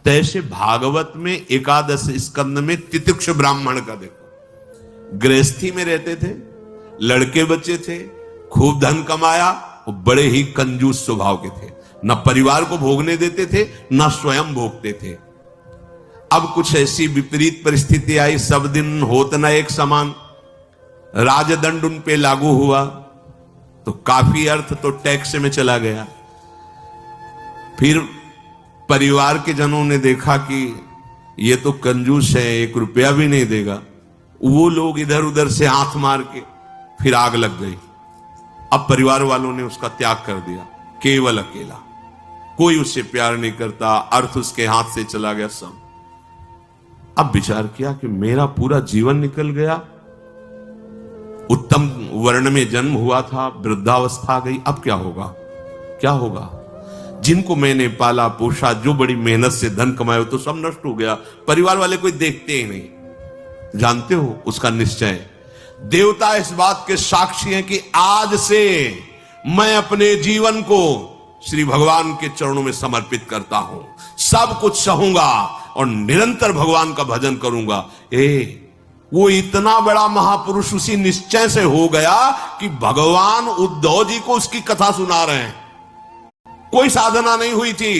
तैसे भागवत में एकादश स्कंद में तितिक्ष ब्राह्मण का देखो, गृहस्थी में रहते थे, लड़के बच्चे थे, खूब धन कमाया, वो बड़े ही कंजूस स्वभाव के थे, न परिवार को भोगने देते थे न स्वयं भोगते थे। अब कुछ ऐसी विपरीत परिस्थिति आई, सब दिन होत न एक समान, राजदंड उन पे लागू हुआ तो काफी अर्थ तो टैक्स में चला गया। फिर परिवार के जनों ने देखा कि ये तो कंजूस है, 1 रुपया भी नहीं देगा, वो लोग इधर उधर से हाथ मार के फिर आग लग गई। अब परिवार वालों ने उसका त्याग कर दिया, केवल अकेला, कोई उससे प्यार नहीं करता, अर्थ उसके हाथ से चला गया सब। अब विचार किया कि मेरा पूरा जीवन निकल गया, उत्तम वर्ण में जन्म हुआ था, वृद्धावस्था आ गई, अब क्या होगा, क्या होगा? जिनको मैंने पाला पोषा, जो बड़ी मेहनत से धन कमाया, तो सब नष्ट हो गया, परिवार वाले कोई देखते ही नहीं। जानते हो उसका निश्चय, देवता इस बात के साक्षी हैं कि आज से मैं अपने जीवन को श्री भगवान के चरणों में समर्पित करता हूं, सब कुछ सहूंगा और निरंतर भगवान का भजन करूंगा। वो इतना बड़ा महापुरुष उसी निश्चय से हो गया कि भगवान उद्धव जी को उसकी कथा सुना रहे हैं। कोई साधना नहीं हुई थी,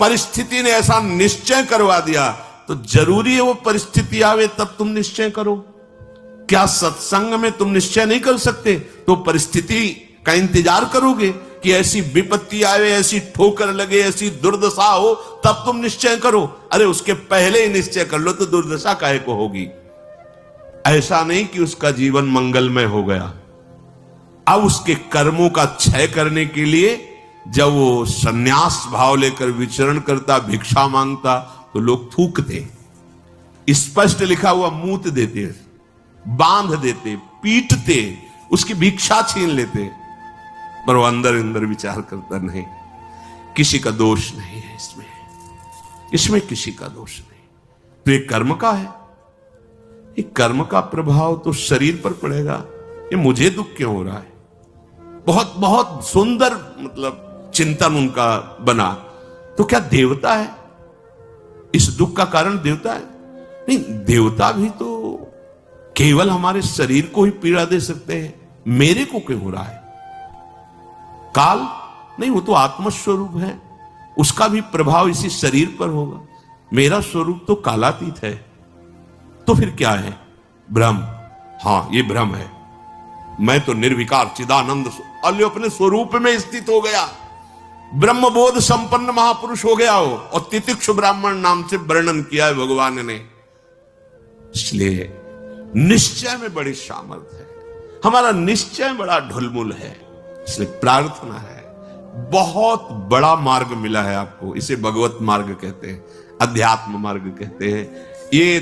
परिस्थिति ने ऐसा निश्चय करवा दिया। तो जरूरी है वो परिस्थिति आवे तब तुम निश्चय करो। क्या सत्संग में तुम निश्चय नहीं कर सकते? तो परिस्थिति का इंतजार करोगे कि ऐसी विपत्ति आवे, ऐसी ठोकर लगे, ऐसी दुर्दशा हो, तब तुम निश्चय करो? अरे उसके पहले ही निश्चय कर लो तो दुर्दशा काहे को होगी। ऐसा नहीं कि उसका जीवन मंगलमय हो गया। अब उसके कर्मों का क्षय करने के लिए जब वो संन्यास भाव लेकर विचरण करता, भिक्षा मांगता, तो लोग थूकते, स्पष्ट लिखा हुआ मूत देते, बांध देते, पीटते, उसकी भिक्षा छीन लेते। पर वो अंदर अंदर विचार करता, नहीं, किसी का दोष नहीं है इसमें, इसमें किसी का दोष नहीं, तो ये कर्म का है, ये कर्म का प्रभाव तो शरीर पर पड़ेगा। ये मुझे दुख क्यों हो रहा है? बहुत बहुत सुंदर मतलब चिंतन उनका बना। तो क्या देवता है? इस दुख का कारण देवता है? नहीं, देवता भी तो केवल हमारे शरीर को ही पीड़ा दे सकते हैं, मेरे को क्यों हो रहा है? काल नहीं, वो तो आत्मस्वरूप है, उसका भी प्रभाव इसी शरीर पर होगा। मेरा स्वरूप तो कालातीत है। तो फिर क्या है? भ्रम। हां, ये भ्रम है। मैं तो निर्विकार चिदानंद अल्यो अपने स्वरूप में स्थित हो गया, ब्रह्मबोध संपन्न महापुरुष हो गया हो, और तितिक्ष ब्राह्मण नाम से वर्णन किया है भगवान ने। इसलिए निश्चय में बड़ी सामर्थ्य है, हमारा निश्चय बड़ा ढुलमुल है। इसलिए प्रार्थना है, बहुत बड़ा मार्ग मिला है आपको, इसे भगवत मार्ग कहते हैं, अध्यात्म मार्ग कहते हैं। ये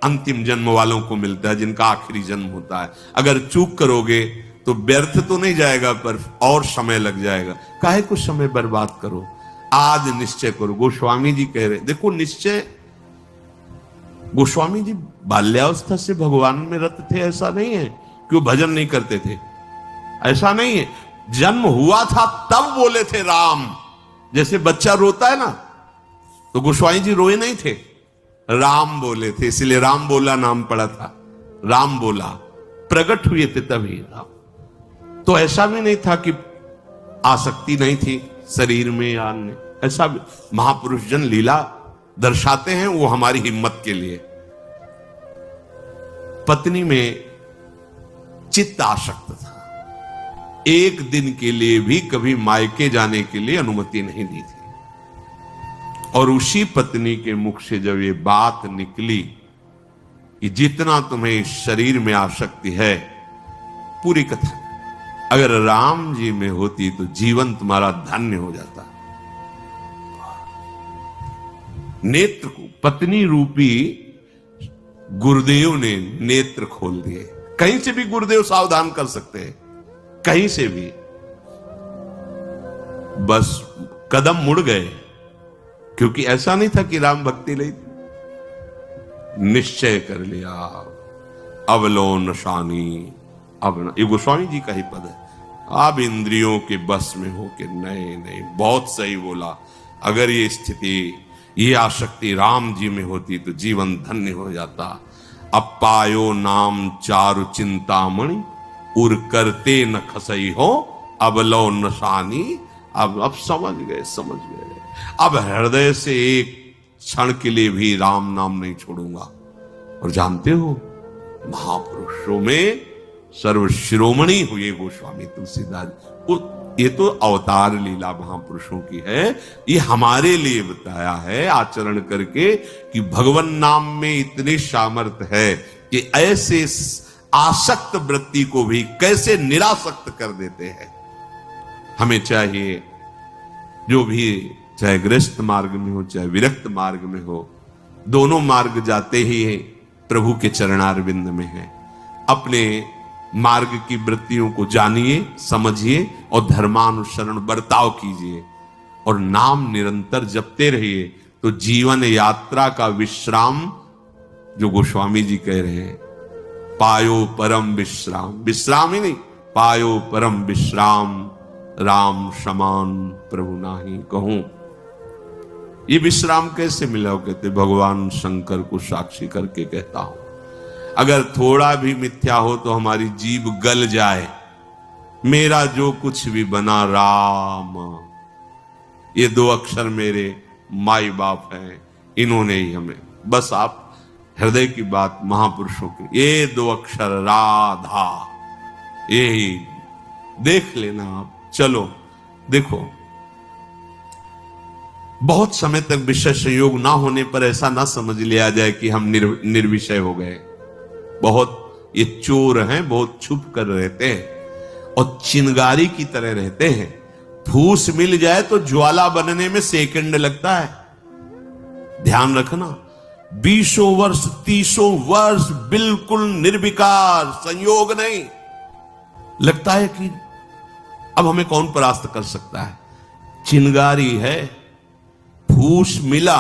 अंतिम जन्म वालों को मिलता है, जिनका आखिरी जन्म होता है। अगर चूक करोगे तो व्यर्थ तो नहीं जाएगा, पर और समय लग जाएगा। काहे कुछ समय बर्बाद करो, आज निश्चय करो। गोस्वामी जी कह रहे, देखो निश्चय, गोस्वामी जी बाल्यावस्था से भगवान में रत थे, ऐसा नहीं है कि वो भजन नहीं करते थे, ऐसा नहीं है। जन्म हुआ था तब बोले थे राम, जैसे बच्चा रोता है ना, तो गोस्वामी जी रोए नहीं थे, राम बोले थे, इसलिए राम बोला नाम पड़ा था। राम बोला, प्रकट हुए थे तभी राम। तो ऐसा भी नहीं था कि आसक्ति नहीं थी शरीर में या अन्य, ऐसा भी महापुरुष जन लीला दर्शाते हैं, वो हमारी हिम्मत के लिए। पत्नी में चित्त आसक्त था, एक दिन के लिए भी कभी मायके जाने के लिए अनुमति नहीं दी थी। और उसी पत्नी के मुख से जब ये बात निकली कि जितना तुम्हें इस शरीर में आसक्ति है, पूरी कथा अगर राम जी में होती तो जीवन तुम्हारा धन्य हो जाता। नेत्र को पत्नी रूपी गुरुदेव ने नेत्र खोल दिए। कहीं से भी गुरुदेव सावधान कर सकते हैं, कहीं से भी, बस कदम मुड़ गए, क्योंकि ऐसा नहीं था कि राम भक्ति नहीं थी। निश्चय कर लिया, अवलोन शानी, अब ये गोस्वामी जी का ही पद है, अब इंद्रियों के बस में हो के, नहीं नहीं, बहुत सही बोला। अगर ये स्थिति ये आसक्ति राम जी में होती तो जीवन धन्य हो जाता। अब पायो नाम चारु चिंतामणि, उर करते न खसई हो, अब लो नशानी। अब समझ गए, समझ गए। अब हृदय से एक क्षण के लिए भी राम नाम नहीं छोड़ूंगा। और जानते हो, महापुरुषों में सर्वशिरोमणि हुए गोस्वामी तुलसीदास। ये तो अवतार लीला महापुरुषों की है, ये हमारे लिए बताया है आचरण करके कि भगवान नाम में इतनी सामर्थ्य है कि ऐसे आसक्त वृत्ति को भी कैसे निरासक्त कर देते हैं। हमें चाहिए जो भी, चाहे गृहस्थ मार्ग में हो चाहे विरक्त मार्ग में हो, दोनों मार्ग जाते ही प्रभु के चरणारविंद में है। अपने मार्ग की वृत्तियों को जानिए, समझिए और धर्मानुसरण बर्ताव कीजिए और नाम निरंतर जपते रहिए। तो जीवन यात्रा का विश्राम, जो गोस्वामी जी कह रहे हैं, पायो परम विश्राम, विश्राम ही नहीं, पायो परम विश्राम, राम समान प्रभु नाही कहूं। ये विश्राम कैसे मिला? कहते भगवान शंकर को साक्षी करके कहता हूं। अगर थोड़ा भी मिथ्या हो तो हमारी जीभ गल जाए, मेरा जो कुछ भी बना राम, ये दो अक्षर मेरे माई बाप हैं, इन्होंने ही हमें, बस आप हृदय की बात महापुरुषों की, ये दो अक्षर राधा, यही देख लेना आप। चलो देखो, बहुत समय तक विषय संयोग ना होने पर ऐसा ना समझ लिया जाए कि हम निर्विषय हो गए। बहुत ये चोर हैं, बहुत छुप कर रहते हैं और चिंगारी की तरह रहते हैं। फूस मिल जाए तो ज्वाला बनने में सेकंड लगता है। ध्यान रखना, 20 वर्ष 30 वर्ष बिल्कुल निर्विकार, संयोग नहीं। लगता है कि अब हमें कौन परास्त कर सकता है। चिंगारी है, फूस मिला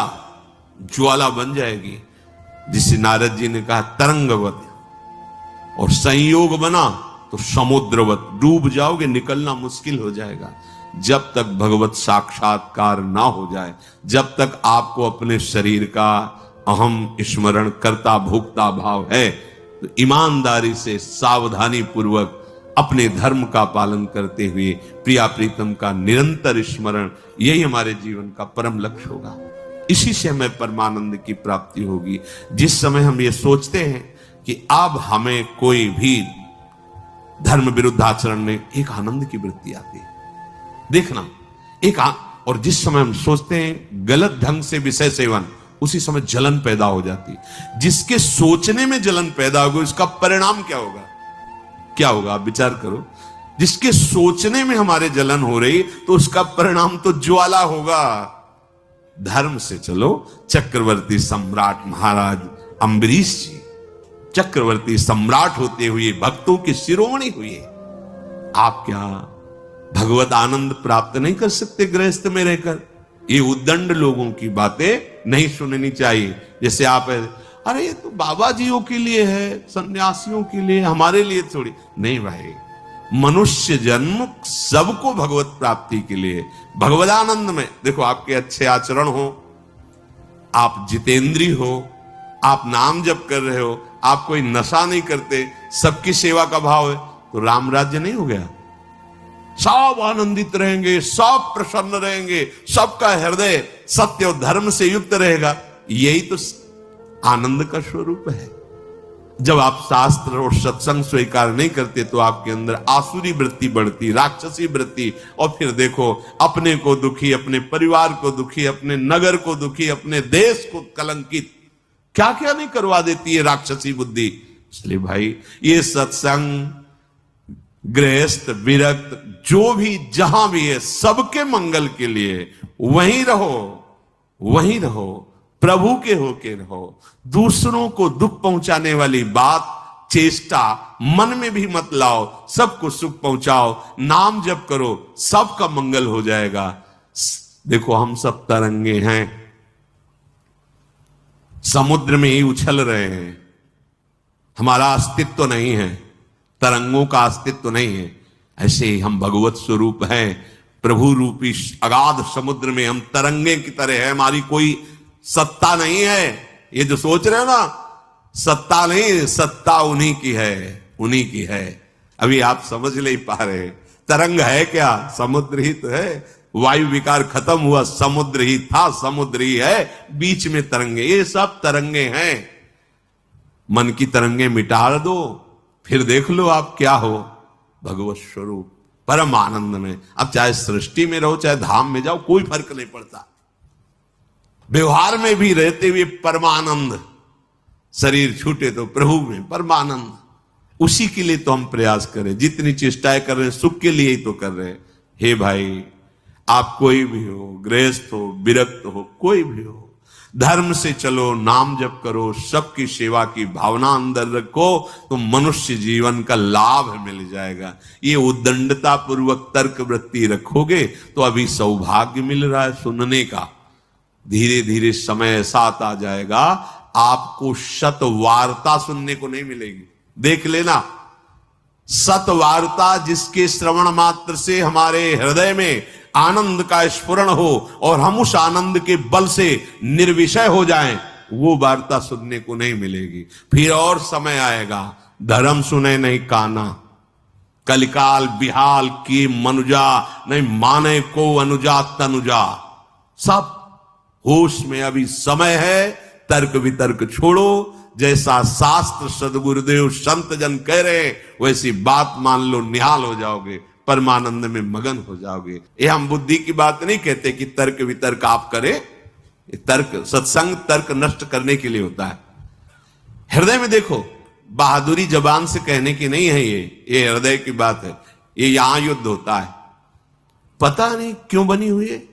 ज्वाला बन जाएगी, जिसे नारद जी ने कहा तरंगवत, और संयोग बना तो समुद्रवत, डूब जाओगे, निकलना मुश्किल हो जाएगा। जब तक भगवत साक्षात्कार ना हो जाए, जब तक आपको अपने शरीर का अहम स्मरण करता भोक्ता भाव है, तो ईमानदारी से सावधानी पूर्वक अपने धर्म का पालन करते हुए प्रिया प्रीतम का निरंतर स्मरण, यही हमारे जीवन का परम लक्ष्य होगा। इसी से हमें परमानंद की प्राप्ति होगी। जिस समय हम ये सोचते हैं कि अब हमें कोई भी धर्म विरुद्ध आचरण में, एक आनंद की वृत्ति आती है। देखना, और जिस समय हम सोचते हैं गलत ढंग से विषय सेवन, उसी समय जलन पैदा हो जाती है। जिसके सोचने में जलन पैदा होगी, उसका परिणाम क्या होगा? क्या होगा आप विचार करो। जिसके सोचने में हमारे जलन हो रही, तो उसका परिणाम तो ज्वाला होगा। धर्म से चलो। चक्रवर्ती सम्राट महाराज अम्बरीश जी चक्रवर्ती सम्राट होते हुए भक्तों के शिरोमणि हुए। आप क्या भगवत आनंद प्राप्त नहीं कर सकते गृहस्थ में रहकर? ये उद्दंड लोगों की बातें नहीं सुननी चाहिए। जैसे आप, अरे ये तो बाबा जियों के लिए है, सन्यासियों के लिए, हमारे लिए थोड़ी नहीं। भाई, मनुष्य जन्म सबको भगवत प्राप्ति के लिए, भगवदानंद में। देखो, आपके अच्छे आचरण हो, आप जितेंद्री हो, आप नाम जप कर रहे हो, आप कोई नशा नहीं करते, सबकी सेवा का भाव है, तो राम राज्य नहीं हो गया? सब आनंदित रहेंगे, सब प्रसन्न रहेंगे, सबका हृदय सत्य और धर्म से युक्त रहेगा। यही तो आनंद का स्वरूप है। जब आप शास्त्र और सत्संग स्वीकार नहीं करते, तो आपके अंदर आसुरी वृत्ति बढ़ती, राक्षसी वृत्ति, और फिर देखो अपने को दुखी, अपने परिवार को दुखी, अपने नगर को दुखी, अपने देश को कलंकित, क्या क्या नहीं करवा देती है राक्षसी बुद्धि। इसलिए भाई, ये सत्संग, गृहस्थ, विरक्त, जो भी जहां भी है, सबके मंगल के लिए वहीं रहो, वहीं रहो, प्रभु के होके रहो। दूसरों को दुख पहुंचाने वाली बात, चेष्टा मन में भी मत लाओ, सबको सुख पहुंचाओ, नाम जप करो, सबका मंगल हो जाएगा। देखो, हम सब तरंगे हैं, समुद्र में ही उछल रहे हैं, हमारा अस्तित्व नहीं है, तरंगों का अस्तित्व नहीं है। ऐसे ही हम भगवत स्वरूप हैं, प्रभु रूपी अगाध समुद्र में हम तरंगे की तरह है। हमारी कोई सत्ता नहीं है। ये जो सोच रहे हो ना, सत्ता नहीं, सत्ता उन्हीं की है, उन्हीं की है। अभी आप समझ नहीं पा रहे। तरंग है क्या? समुद्र ही तो है। वायु विकार खत्म हुआ, समुद्र ही था, समुद्र ही है, बीच में तरंगे। ये सब तरंगे हैं। मन की तरंगे मिटा दो, फिर देख लो आप क्या हो, भगवत स्वरूप परम आनंद में। अब चाहे सृष्टि में रहो, चाहे धाम में जाओ, कोई फर्क नहीं पड़ता। व्यवहार में भी रहते हुए परमानंद, शरीर छूटे तो प्रभु में परमानंद। उसी के लिए तो हम प्रयास करें, जितनी चेष्टाएं कर रहे हैं सुख के लिए ही तो कर रहे हैं। हे भाई, आप कोई भी हो, गृहस्थ हो, विरक्त हो, कोई भी हो, धर्म से चलो, नाम जप करो, सबकी सेवा की भावना अंदर रखो, तो मनुष्य जीवन का लाभ मिल जाएगा। ये उद्दंडता पूर्वक तर्क वृत्ति रखोगे तो अभी सौभाग्य मिल रहा है सुनने का। धीरे धीरे समय ऐसा आ जाएगा, आपको शतवार्ता सुनने को नहीं मिलेगी। देख लेना, सतवार्ता जिसके श्रवण मात्र से हमारे हृदय में आनंद का स्फुरण हो और हम उस आनंद के बल से निर्विषय हो जाएं, वो वार्ता सुनने को नहीं मिलेगी। फिर और समय आएगा, धर्म सुने नहीं काना, कलिकाल बिहाल की मनुजा, नहीं माने को अनुजा तनुजा। सब होश में अभी समय है, तर्क वितर्क छोड़ो। जैसा शास्त्र सदगुरुदेव संत जन कह रहे वैसी बात मान लो, निहाल हो जाओगे, परमानंद में मगन हो जाओगे। ये हम बुद्धि की बात नहीं कहते कि तर्क वितर्क आप करें। तर्क, सत्संग तर्क नष्ट करने के लिए होता है। हृदय में देखो, बहादुरी जबान से कहने की नहीं है, ये हृदय की बात है। ये यहां युद्ध होता है। पता नहीं क्यों बनी हुई है।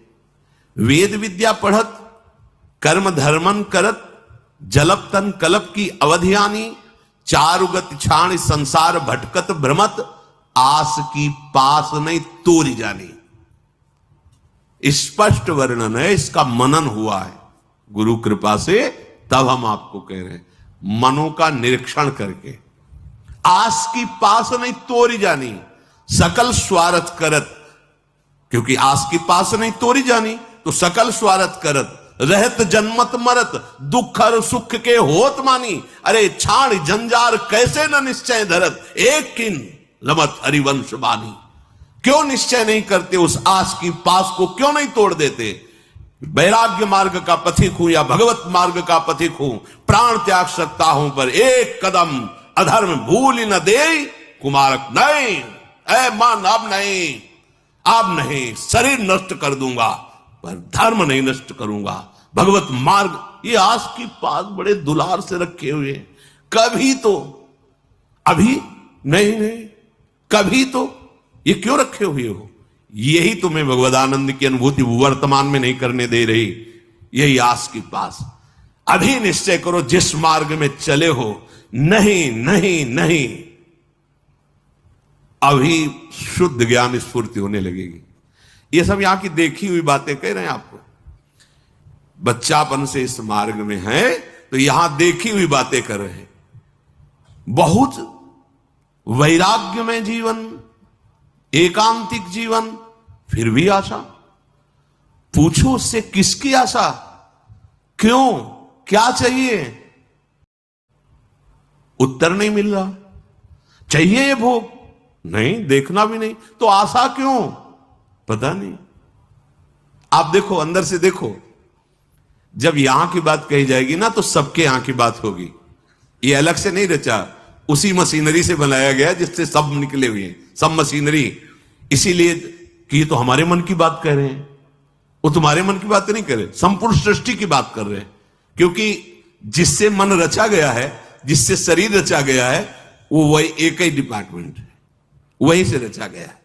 वेद विद्या पढ़त, कर्म धर्मन करत, जलप तन कलप की अवधियानी, चारुगत छाण संसार भटकत भ्रमत, आस की पास नहीं तोरी जानी। स्पष्ट वर्णन है, इसका मनन हुआ है गुरु कृपा से, तब हम आपको कह रहे हैं, मनों का निरीक्षण करके। आस की पास नहीं तोरी जानी, सकल स्वार्थ करत, क्योंकि आस की पास नहीं तोरी जानी तो सकल स्वार्थ करत, रहत जन्मत मरत, दुख और सुख के होत मानी। अरे छाण जंजार कैसे न निश्चय धरत, एक किन लमत हरिवंश बानी। क्यों निश्चय नहीं करते, उस आस की पास को क्यों नहीं तोड़ देते? वैराग्य मार्ग का पथिक हूं या भगवत मार्ग का पथिक हूं, प्राण त्याग सकता हूं पर एक कदम अधर्म भूल न दे कुमारक नहीं। ऐ मन अब नहीं, अब नहीं, शरीर नष्ट कर दूंगा पर धर्म नहीं नष्ट करूंगा। भगवत मार्ग, ये आस की पास बड़े दुलार से रखे हुए, कभी तो, अभी नहीं, कभी तो, ये क्यों रखे हुए हो? यही तुम्हें भगवदानंद की अनुभूति वर्तमान में नहीं करने दे रही। यही आस की पास। अभी निश्चय करो जिस मार्ग में चले हो, नहीं नहीं नहीं, अभी शुद्ध ज्ञान स्फूर्ति होने लगेगी। ये सब यहां की देखी हुई बातें कह रहे हैं आपको। बच्चापन से इस मार्ग में है तो यहां देखी हुई बातें कर रहे हैं। बहुत वैराग्य में जीवन, एकांतिक जीवन, फिर भी आशा। पूछो उससे किसकी आशा, क्यों, क्या चाहिए? उत्तर नहीं मिल रहा। चाहिए ये भोग? नहीं, देखना भी नहीं, तो आशा क्यों? पता नहीं। आप देखो, अंदर से देखो, जब यहां की बात कही जाएगी ना तो सबके यहां की बात होगी। ये अलग से नहीं रचा, उसी मशीनरी से बनाया गया जिससे सब निकले हुए हैं, सब मशीनरी। इसीलिए कि ये तो हमारे मन की बात कह रहे हैं, वो तुम्हारे मन की बात नहीं कर रहे, संपूर्ण सृष्टि की बात कर रहे हैं। क्योंकि जिससे मन रचा गया है, जिससे शरीर रचा गया है, वो वही एक ही डिपार्टमेंट है, वहीं से रचा गया है।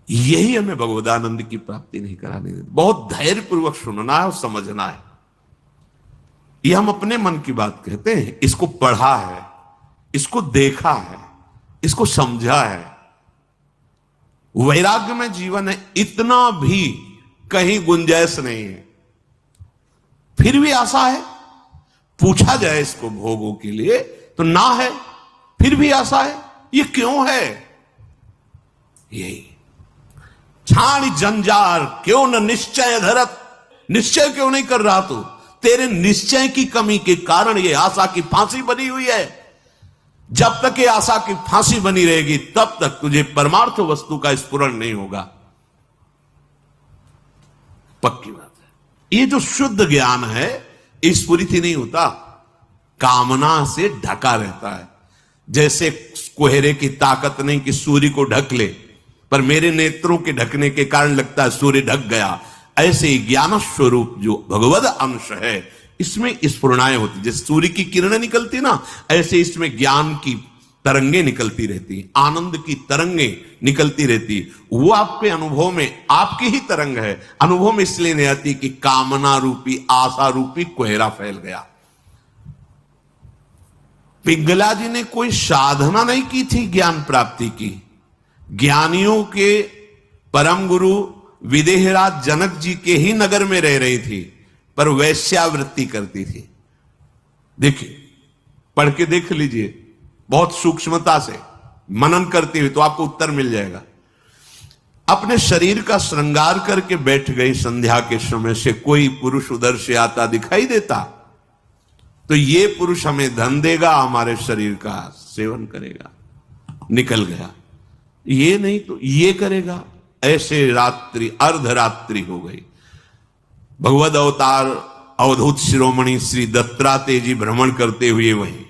यही हमें भगवदानंद की प्राप्ति नहीं कराने देती। बहुत धैर्य पूर्वक सुनना है और समझना है। ये हम अपने मन की बात कहते हैं, इसको पढ़ा है, इसको देखा है, इसको समझा है। वैराग्य में जीवन है, इतना भी कहीं गुंजाइश नहीं है। फिर भी आशा है। पूछा जाए इसको भोगों के लिए तो ना है, फिर भी आशा है। ये क्यों है? यही छाण जंजार क्यों न निश्चय धरत, निश्चय क्यों नहीं कर रहा तू? तेरे निश्चय की कमी के कारण ये आशा की फांसी बनी हुई है। जब तक ये आशा की फांसी बनी रहेगी तब तक तुझे परमार्थ वस्तु का स्फुरण नहीं होगा। पक्की बात है। ये जो शुद्ध ज्ञान है स्फुरित ही नहीं होता, कामना से ढका रहता है। जैसे कोहरे की ताकत नहीं कि सूर्य को ढक ले, पर मेरे नेत्रों के ढकने के कारण लगता है सूर्य ढक गया। ऐसे ही ज्ञान स्वरूप जो भगवद अंश है इसमें स्फुरणाएं होती, जैसे सूर्य की किरणें निकलती ना, ऐसे इसमें ज्ञान की तरंगे निकलती रहती, आनंद की तरंगे निकलती रहती। वो आपके अनुभव में आपकी ही तरंग है, अनुभव में इसलिए नहीं आती कि कामना रूपी आशा रूपी कोहरा फैल गया। पिंगला जी ने कोई साधना नहीं की थी ज्ञान प्राप्ति की। ज्ञानियों के परम गुरु विदेहराज जनक जी के ही नगर में रह रही थी, पर वैश्यावृत्ति करती थी। देखिए, पढ़ के देख लीजिए, बहुत सूक्ष्मता से मनन करते हुए तो आपको उत्तर मिल जाएगा। अपने शरीर का श्रृंगार करके बैठ गई संध्या के समय से कोई पुरुष उधर से आता दिखाई देता तो ये पुरुष हमें धन देगा, हमारे शरीर का सेवन करेगा, निकल गया। ये नहीं तो ये करेगा। ऐसे रात्रि अर्धरात्रि हो गई। भगवद अवतार अवधूत शिरोमणि श्री दत्तात्रेय जी भ्रमण करते हुए वहीं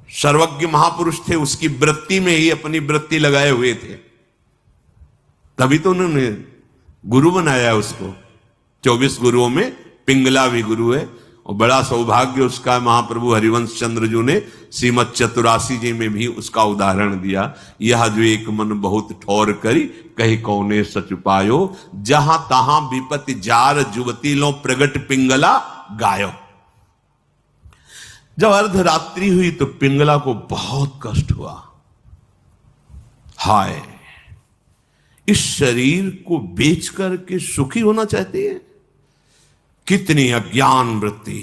सर्वज्ञ महापुरुष थे, उसकी वृत्ति में ही अपनी वृत्ति लगाए हुए थे। तभी तो उन्होंने गुरु बनाया उसको। 24 गुरुओं में पिंगला भी गुरु है, और बड़ा सौभाग्य उसका महाप्रभु हरिवंश चंद्र जी ने श्रीमद चतुरासी जी में भी उसका उदाहरण दिया। यह जो एक मन बहुत ठौर करी, कही कौने सच पायो, जहां तहां विपत्ति जार जुवती लो प्रगट पिंगला गायो। जब अर्धरात्रि हुई तो पिंगला को बहुत कष्ट हुआ। हाय, इस शरीर को बेच करके सुखी होना चाहती है? कितनी अज्ञान वृत्ति।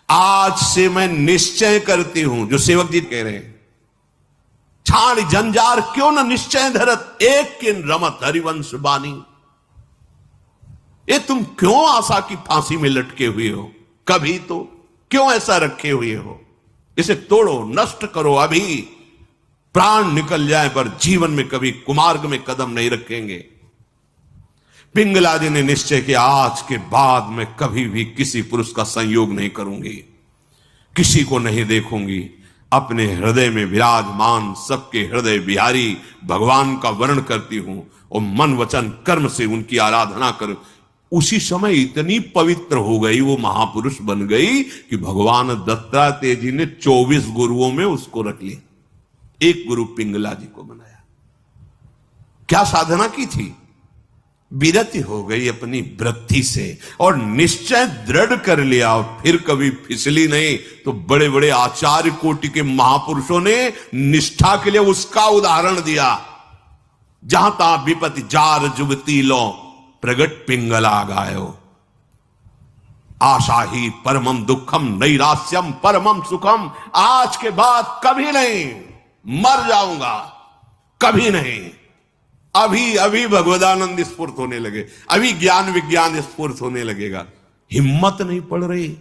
आज से मैं निश्चय करती हूं, जो सेवक जी कह रहे हैं, छाड़ जंजार क्यों न निश्चय धरत, एक किन रमत हरिवंश बानी। ये तुम क्यों आशा की फांसी में लटके हुए हो? कभी तो क्यों ऐसा रखे हुए हो? इसे तोड़ो, नष्ट करो अभी। प्राण निकल जाए पर जीवन में कभी कुमार्ग में कदम नहीं रखेंगे। पिंगला जी ने निश्चय किया, आज के बाद मैं कभी भी किसी पुरुष का संयोग नहीं करूंगी, किसी को नहीं देखूंगी। अपने हृदय में विराजमान सबके हृदय बिहारी भगवान का वर्ण करती हूं और मन वचन कर्म से उनकी आराधना कर। उसी समय इतनी पवित्र हो गई, वो महापुरुष बन गई कि भगवान दत्तात्रेय जी ने 24 गुरुओं में उसको रख लिया, एक गुरु पिंगला जी को बनाया। क्या साधना की थी? विरति हो गई अपनी वृत्ति से और निश्चय दृढ़ कर लिया, और फिर कभी फिसली नहीं। तो बड़े बड़े आचार्य कोटि के महापुरुषों ने निष्ठा के लिए उसका उदाहरण दिया। जहां तहां विपत्ति जार जुगती लो प्रगट पिंगला गायो। आशा ही परमम दुखम नैरास्यम परमम सुखम। आज के बाद कभी नहीं, मर जाऊंगा कभी नहीं। अभी अभी भगवदानंद स्फूर्त होने लगे, अभी ज्ञान विज्ञान स्फूर्त होने लगेगा। हिम्मत नहीं पड़ रही,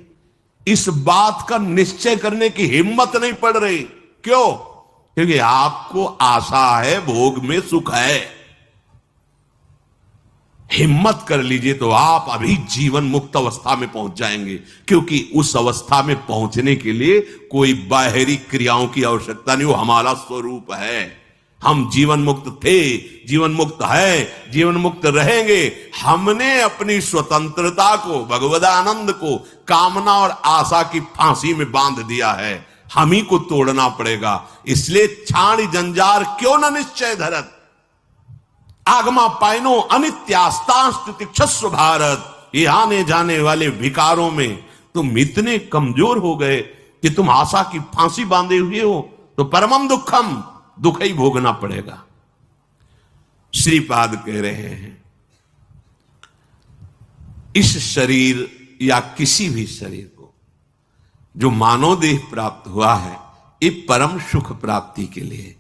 इस बात का निश्चय करने की हिम्मत नहीं पड़ रही। क्यों? क्योंकि आपको आशा है, भोग में सुख है। हिम्मत कर लीजिए तो आप अभी जीवन मुक्त अवस्था में पहुंच जाएंगे, क्योंकि उस अवस्था में पहुंचने के लिए कोई बाहरी क्रियाओं की आवश्यकता नहीं, वो हमारा स्वरूप है। हम जीवन मुक्त थे, जीवन मुक्त है, जीवन मुक्त रहेंगे। हमने अपनी स्वतंत्रता को, भगवदानंद को कामना और आशा की फांसी में बांध दिया है। हम ही को तोड़ना पड़ेगा। इसलिए छाड़ी जंजार क्यों न निश्चय धरत, आगमा पायनो अनित्यास्तास्तिक्षस्व भारत। ये आने जाने वाले विकारों में तुम इतने कमजोर हो गए कि तुम आशा की फांसी बांधे हुए हो, तो परमम दुखम, दुख ही भोगना पड़ेगा। श्रीपाद कह रहे हैं, इस शरीर या किसी भी शरीर को जो मानव देह प्राप्त हुआ है, ये परम सुख प्राप्ति के लिए।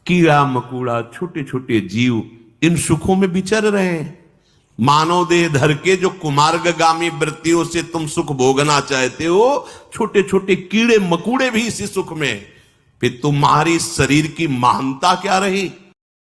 कीड़ा मकोड़ा छोटे छोटे जीव इन सुखों में विचर रहे हैं, मानव देह धर के जो कुमार्गगामी वृत्तियों से तुम सुख भोगना चाहते हो, छोटे छोटे कीड़े मकूड़े भी इसी सुख में, फिर तुम्हारी शरीर की महानता क्या रही?